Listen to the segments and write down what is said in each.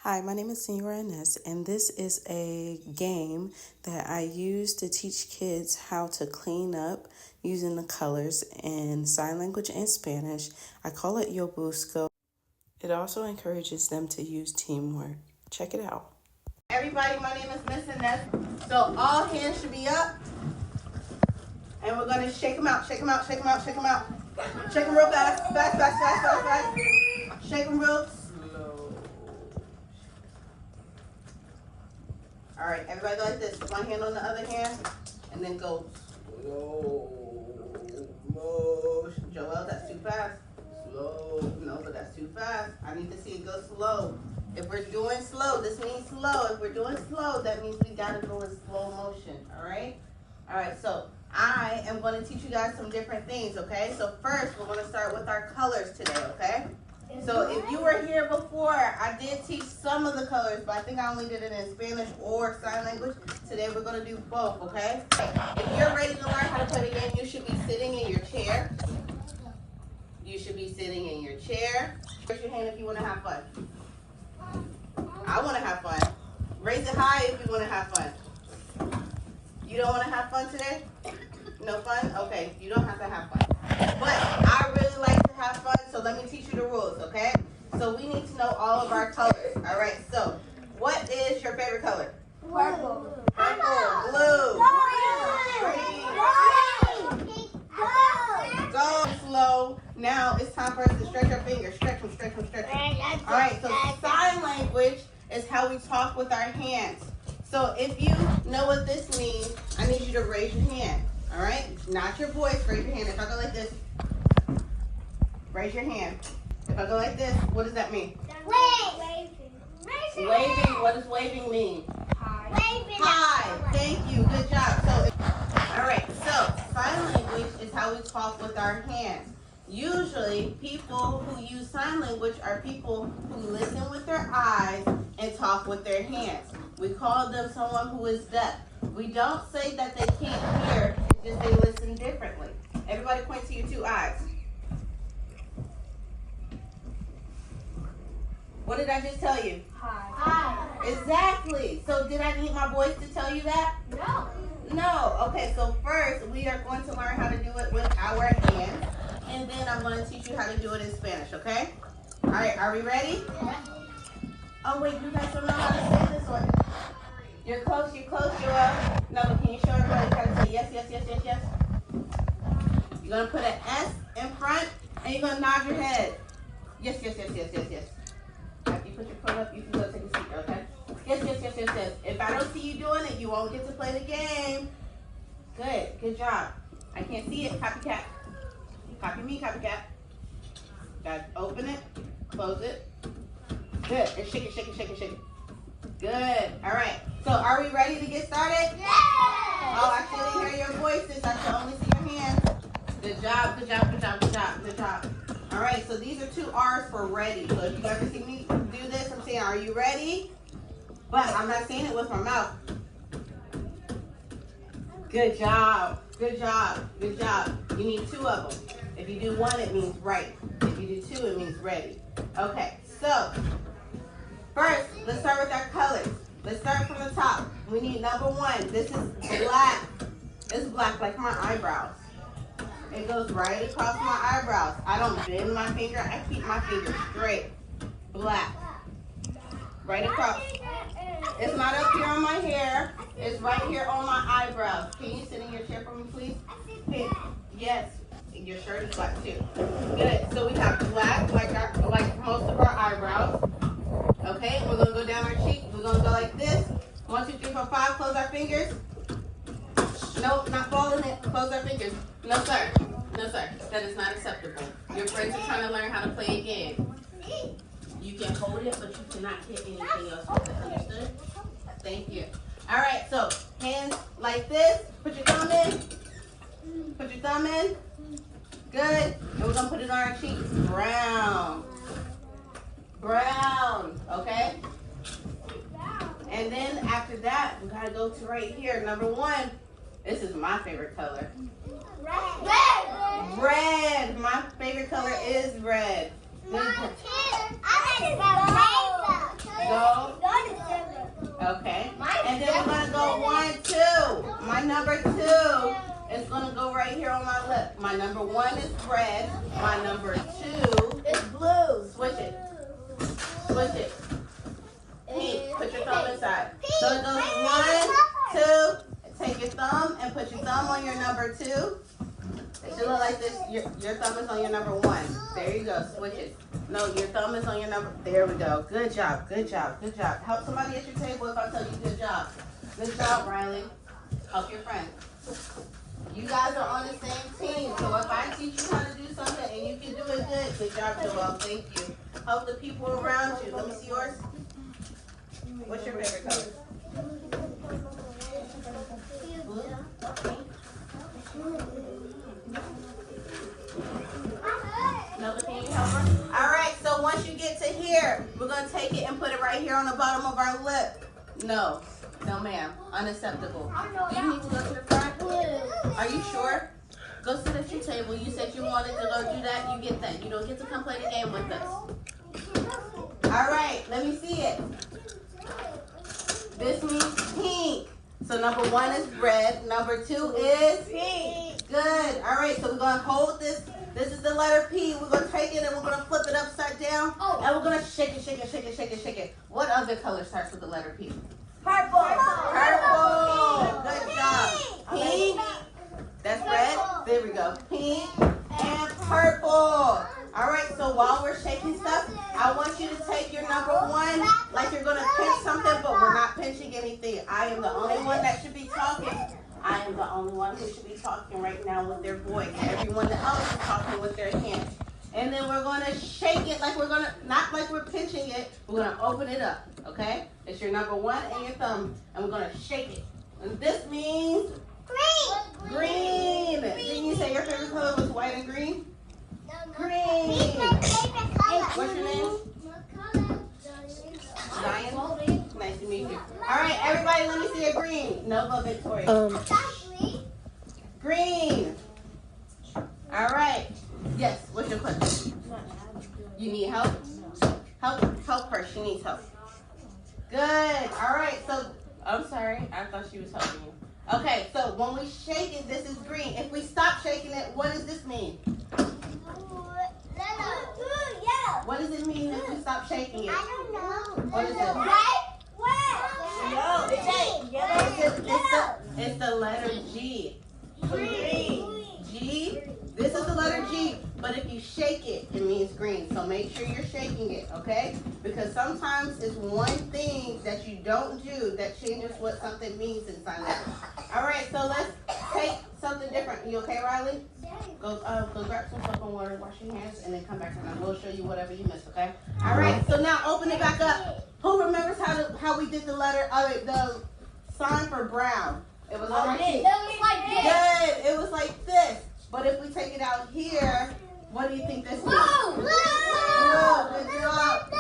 Hi, my name is Senora Ines, and this is a game that I use to teach kids how to clean up using the colors in sign language and Spanish. I call it Yo Busco. It also encourages them to use teamwork. Check it out. Everybody, my name is Miss Ines. So all hands should be up. And we're going to shake them out, shake them out, shake them out, shake them out. Shake them real fast, fast, fast, fast, fast, fast. Shake them real slow. All right, everybody go like this. One hand on the other hand, and then go slow motion. Joel, that's too fast. Slow. No, but that's too fast. I need to see it go slow. If we're doing slow, this means slow. If we're doing slow, that means we gotta go in slow motion. All right? All right, so I am going to teach you guys some different things, okay? So first, we're going to start with our colors today, okay? So if you were here before, I did teach some of the colors, but I think I only did it in Spanish or sign language. Today we're going to do both, okay? If you're ready to learn how to play the game, you should be sitting in your chair. You should be sitting in your chair. Raise your hand if you want to have fun. I want to have fun. Raise it high if you want to have fun. You don't want to have fun today? No fun? Okay, you don't have to have fun. But I really like to have fun, so let me teach you the rules, okay? So we need to know all of our colors. All right, so what is your favorite color? Purple. Purple, blue, green, go slow. Now it's time for us to stretch our fingers. Stretch them, stretch them, stretch them. All right, so sign language is how we talk with our hands. So if you know what this means, I need you to raise your hand. All right? Not your voice. Raise your hand. If I go like this, raise your hand. If I go like this, what does that mean? Waving. Waving. What does waving mean? Hi. Hi. Thank you. Good job. So, all right. So sign language is how we talk with our hands. Usually, people who use sign language are people who listen with their eyes and talk with their hands. We call them someone who is deaf. We don't say that they can't hear, it's just they listen differently. Everybody point to your two eyes. What did I just tell you? Hi. Exactly. So did I need my voice to tell you that? No. No. Okay, so first we are going to learn how to do it with our hands. And then I'm going to teach you how to do it in Spanish, okay? All right, are we ready? Yeah. Oh, wait, you guys don't know how to say this one. You're close, Joel. No, but can you show everybody how to say yes, yes, yes, yes, yes? You're going to put an S in front, and you're going to nod your head. Yes, yes, yes, yes, yes, yes. After you put your foot up, you can go take a seat, okay? Yes, yes, yes, yes, yes. If I don't see you doing it, you won't get to play the game. Good job. I can't see it, copycat. Copy me, copycat. Gotta open it, close it. Good, and shake it, shake it, shake it, shake it. Good, all right. So are we ready to get started? Yes. Oh, I still didn't hear your voices. I can only see your hands. Good job, good job, good job, good job, good job. All right, so these are 2 R's for ready. So if you ever see me do this, I'm saying, are you ready? But I'm not saying it with my mouth. Good job, good job, good job. You need 2 of them. If you do 1, it means right. If you do 2, it means ready. Okay, so first, let's start with our colors. Let's start from the top. We need number 1. This is black. It's black like my eyebrows. It goes right across my eyebrows. I don't bend my finger. I keep my finger straight. Black. Right across. It's not up here on my hair. It's right here on my eyebrows. Can you sit in your chair for me, please? Okay. Yes. Your shirt is black too. Good. So we have black like most of our eyebrows. Okay, we're gonna go down our cheek. We're gonna go like this. 1, 2, 3, 4, 5. Close our fingers. Nope, not falling it. Close our fingers. No, sir. No, sir. That is not acceptable. Your friends are trying to learn how to play a game. You can hold it, but you cannot hit anything else with it. Understood? Thank you. All right, so hands like this. Put your thumb in. Put your thumb in. Good. And we're gonna put it on our cheeks. Brown. Brown. Okay? And then after that, we gotta go to right here. Number 1. This is my favorite color. Red. Red. My favorite color is red. Good. I think it's rainbow. Go. number 2 is gonna go right here on my lip. My number 1 is red. My number 2 It's blue. switch it. Switch it. Pink. Put your thumb inside. So it goes 1, 2. Take your thumb and put your thumb on your number 2. It should look like this. Your thumb is on your number 1. There you go. Switch it. No, your thumb is on your number. There we go. Good job. Good job. Good job. Help somebody at your table if I tell you good job. Good job, Riley. Help your friend. You guys are on the same team. So if I teach you how to do something and you can do it good, good job, Joelle. Thank you. Help the people around you. Let me see yours. What's your favorite color? Blue? Nova, can you help her? All right, so once you get to here, we're going to take it and put it right here on the bottom of our lip. No. No, ma'am. Unacceptable. Do you need to go to the front? Are you sure? Go sit at your table. You said you wanted to go do that. You get that. You don't get to come play the game with us. All right, let me see it. This means pink. So number 1 is red. Number 2 is Pink. good. All right, so we're going to hold this. This is the letter P. We're going to take it and we're going to flip it upside down. And we're going to shake it, shake it, shake it, shake it, shake it. What other color starts with the letter P? Purple. Purple. Good job. Pink. That's red. There we go. Pink and purple. All right, so while we're shaking stuff, I want you to take your number 1 like you're going to pinch something, but we're not pinching anything. I am the only one that should be talking. I am the only one who should be talking right now with their voice. Everyone else is talking with their hands. And then we're going to shake it like we're going to, not like we're pinching it. We're going to open it up, okay? It's your number 1 and your thumb, and we're going to shake it. And this means green. Didn't you say your favorite color was white and green? Green. What's your name? Zion. Nice to meet you. All right, everybody, let me see a green. Nova, Victoria. Green. All right. Yes. What's your question? You need help? Help her. She needs help. Good. All right. So I'm sorry. I thought she was helping you. Okay. So when we shake it, this is green. If we stop shaking it, what does this mean? What does it mean if we stop shaking it? I don't know. What is it? It's the letter G. G. This is the letter G. But if you shake it, it means green. So make sure you're shaking it, okay? Because sometimes it's one thing that you don't do that changes what something means in sign language. All right, so let's take something different. You okay, Riley? Go grab some soap and water, wash your hands, and then come back and we'll show you whatever you missed, okay? All right, so now open it back up. Who remembers how we did the the sign for brown? It was like this. Good. It was like this. But if we take it out here, what do you think this means? Blue. Good job.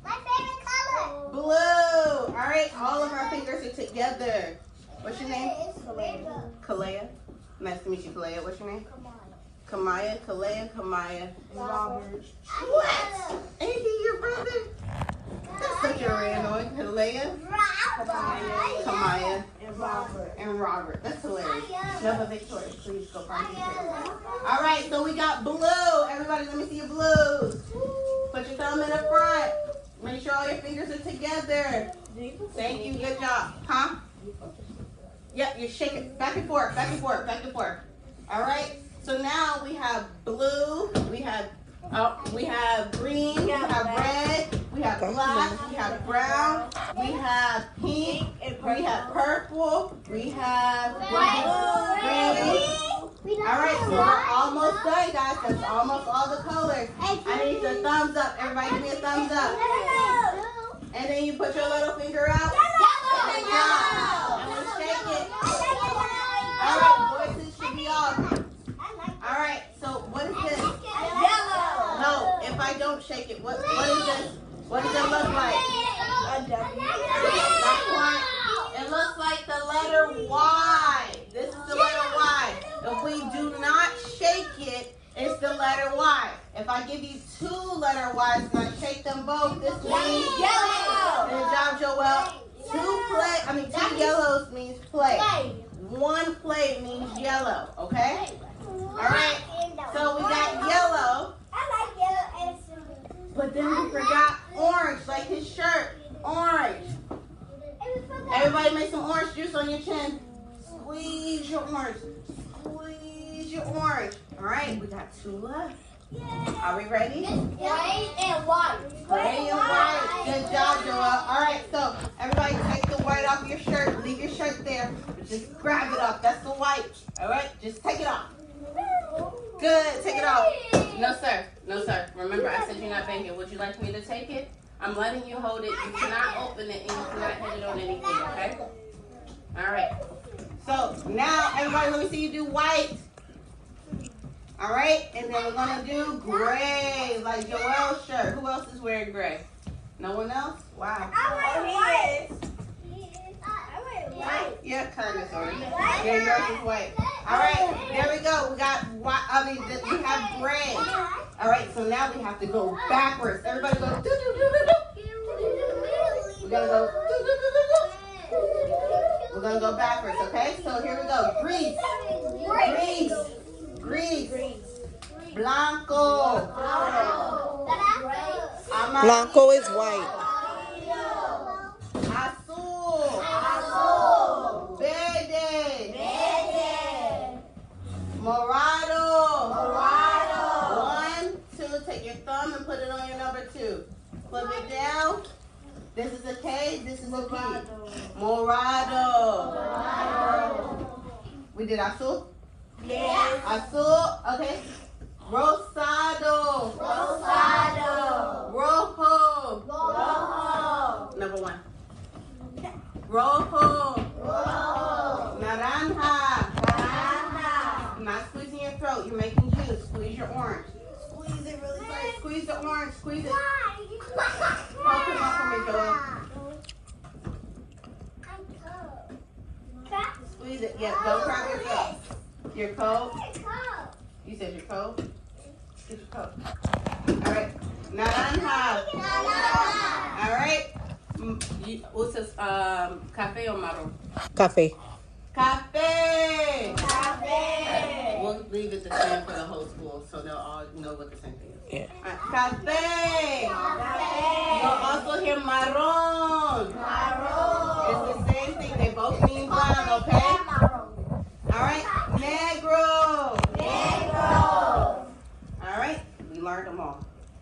My favorite color. Blue. All right, all of our fingers are together. What's your name? Kalea. Nice to meet you, Kalea. What's your name? Kamaya. Kalea, Kamaya. Robert. What? Ain't he your brother? That's such a random. Kalea, Kamaya, and Robert. That's hilarious. Nova, Victoria, please go find your favorite. All right, so we got blue. Everybody, let me see your blues. Put your thumb in the front. Make sure all your fingers are together. Thank you. Good job. Huh? Yep, you shake it back and forth, back and forth, back and forth. All right. So now we have blue. We have green. We have red. We have black. We have brown. We have pink. We have purple. We have green. All right, so we're almost done, guys. That's almost all the colors. I need the thumbs up. Everybody give me a thumbs up. And then you put your little finger out. Good job. And we'll shake it. All right, voices should be off. All right, so what is this? No, if I don't shake it, what is this? What does it look like? It looks like the letter Y. This is the letter Y. If we do not shake it, it's the letter Y. If I give you 2 letter Y's and I shake them both, this means yellow. Good job, Joelle. 2 yellows means play. one play means yellow, okay? All right. So we got yellow. I like yellow and silver. But then we forgot orange, like his shirt. Orange. Everybody make some orange juice on your chin. Squeeze your orange. Squeeze your orange. All right, we got 2 left. Are we ready? Gray and white. Gray and white. Good job, Joel. All right, so everybody take the white off your shirt. Leave your shirt there. Just grab it off. That's the white. All right, just take it off. Good, take it off. No, sir. No, sir. Remember, I said you're not banking. Would you like me to take it? I'm letting you hold it. You cannot open it and you cannot hit it on anything, okay? All right. So now, everybody, let me see you do white. All right, and then we're gonna do gray, like Joel's shirt. Who else is wearing gray? No one else? Wow. I wear white. Yeah, Curtis already. Yeah, yours is white. All right, there we go. We got white. We have gray. All right, so now we have to go backwards. Everybody go. Do, do, do, do, do. We're gonna go. Do, do, do, do, do. We're gonna go backwards. Okay, so here we go. Grease. Grease. Blanco. Blanco is white. Azul. Verde. Morado. 1, 2. Take your thumb and put it on your number 2. Flip it down. This is a K. This is a P. Morado. We did azul. Yes. Azul. Okay. Rosado. Rojo. Number 1. Rojo. Naranja. Not squeezing your throat. You're making juice. Squeeze your orange. Squeeze it really tight. Squeeze the orange. Squeeze it. Help him up for me, Joel. Squeeze it. Yep. Don't crack your throat. You're cold. You said you're cold? Get your coat. All right. Naranja. All right. What's this? Cafe or marron? Cafe. Cafe. We'll leave it the same for the whole school so they'll all know what the same thing is. Yeah. Cafe. You'll also hear marron. It's the same thing. They both mean brown, okay? All right. Negro. All right. We learned them all.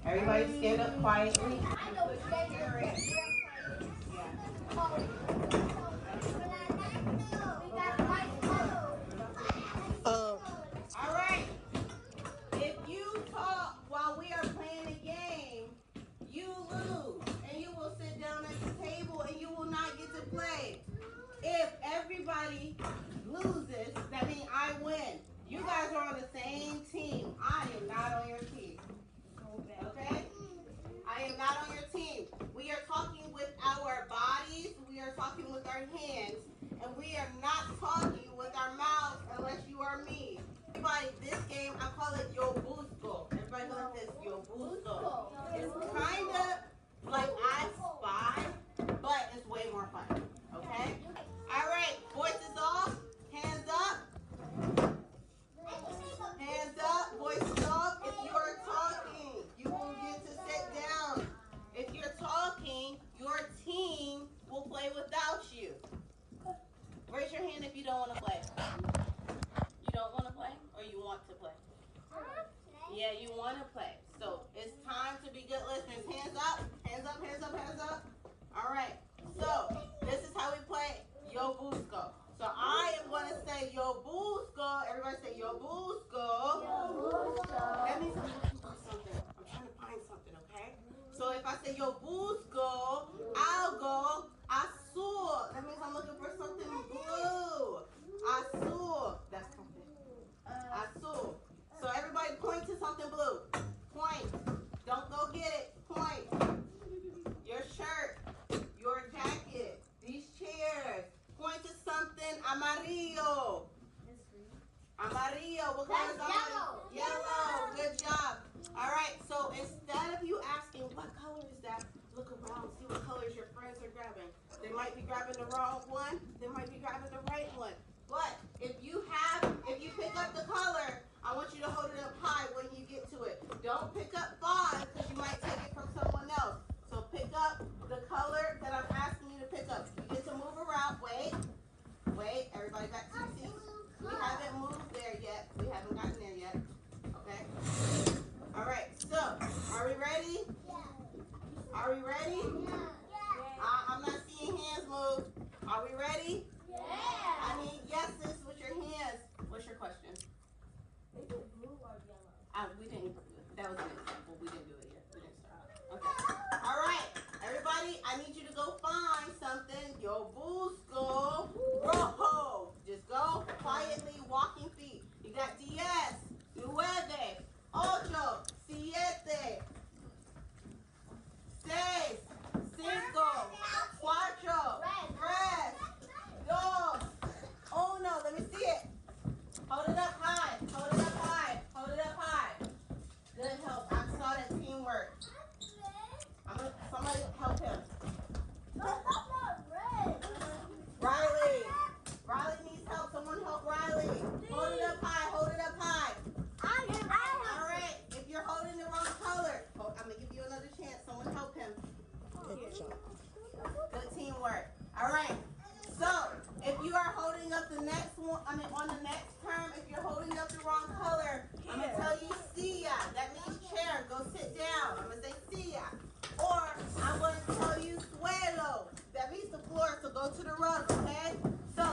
Everybody stand up quietly. All right. If you talk while we are playing the game, you lose. And you will sit down at the table and you will not get to play. If everybody loses, that means I win. You guys are on the same team. I am not on your team. Okay? I am not on your team. We are talking with our bodies. We are talking with our hands. And we are not talking with our mouths unless you are me. Everybody, this game, I call it Yo Busco. Everybody go like this, Yo Busco. It's kind of like I Spy, but it's way more fun. Okay? All right, voices off, hands up. Hands up, voices off. If you are talking, you will get to sit down. If you're talking, your team will play without you. Raise your hand if you don't want to play. You don't want to play or you want to play? Yeah, you want to play. So it's time to be good listeners. Hands up, hands up, hands up, hands up. All right. So this is how we play Yo Busco. So I am going to say Yo Busco. Everybody say Yo Busco. That means I'm looking for something. I'm trying to find something, okay? So if I say Yo Busco, I'll go azul. That means I'm looking for something blue. Azul. That's something. Azul. So everybody point to something blue. Point. Don't go get it. Point. Your shirt. Your jacket. These chairs. Point to something amarillo. Amarillo. What color is amarillo? Yellow. Good job. All right. So instead of you asking what color is that, look around, see what colors your friends are grabbing. They might be grabbing the wrong one. They might be grabbing the right one. But you to hold it up high when you get to it. Don't pick up 5 because you might take it from someone else. So pick up the color that I'm asking you to pick up. You get to move around. Wait. Everybody back to your seats. We haven't moved there yet. We haven't gotten there yet. Okay? All right. So, are we ready? Yeah. Are we ready? Yeah. I'm not seeing hands move. Are we ready? Yeah. I need yeses with your hands. What's your question? Is it blue or yellow? We didn't. That was an example. We didn't do it yet. We didn't start. Okay. All right, everybody. I need you to go find something. Yo busco rojo. Just go quietly, walking feet. You got 10, 9, 8, 7, 6, 5, 4, 3, 2, 1. Let me see it. Hold it up high. Hold it up high. Hold it up high. Good help. I saw that teamwork. Somebody help him. Riley needs help. Someone help Riley. Hold it up high. Hold it up high. All right. If you're holding the wrong color, I'm going to give you another chance. Someone help him. Good job. Good teamwork. All right. So, if you are holding up the next one, on the next term, if you're holding up the wrong color, I'm going to tell you silla. That means chair. Go sit down. I'm going to say silla. Or I'm going to tell you suelo. That means the floor. So go to the rug, okay? So,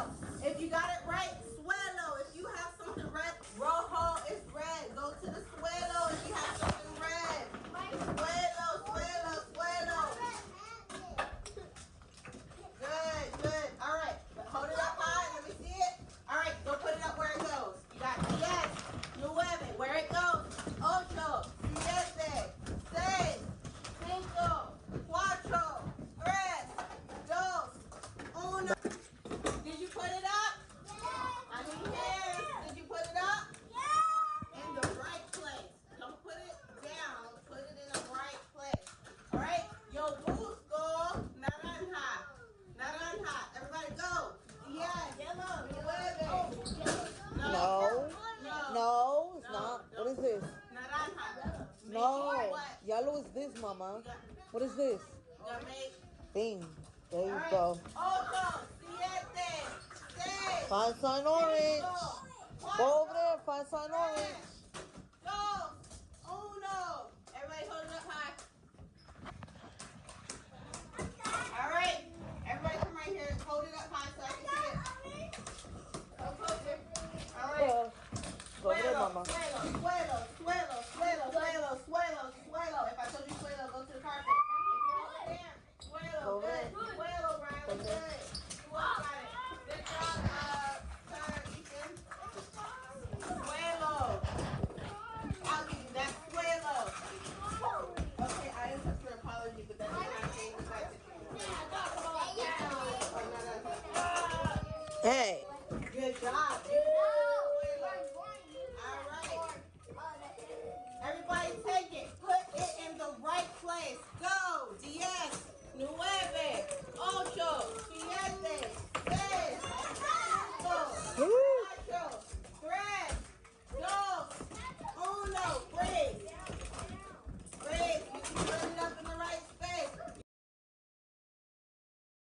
if you got it right, suelo. If you have something red, rojo is red. Go to the suelo if you have something red. Suelo, suelo, suelo. Good. All right. Hold it up high. Let me see it. All right. Go put it up where it goes. You got 10, 9, where it goes. 8, 7, 6, 5, 4, 3, 2, 1. Did you put it up? I need hands. Did you put it up? In the right place. Don't put it down. Put it in the right place. All right. Yo busco naranja. Naranja. Everybody go. Yes. Yellow. No, it's not. What is this? Naranja. No. What? Yellow is this, mama. What is this? Gonna make. Thing. There you All right. go. 8, 7, 6, Find sign orange. Go over there. Find sign orange.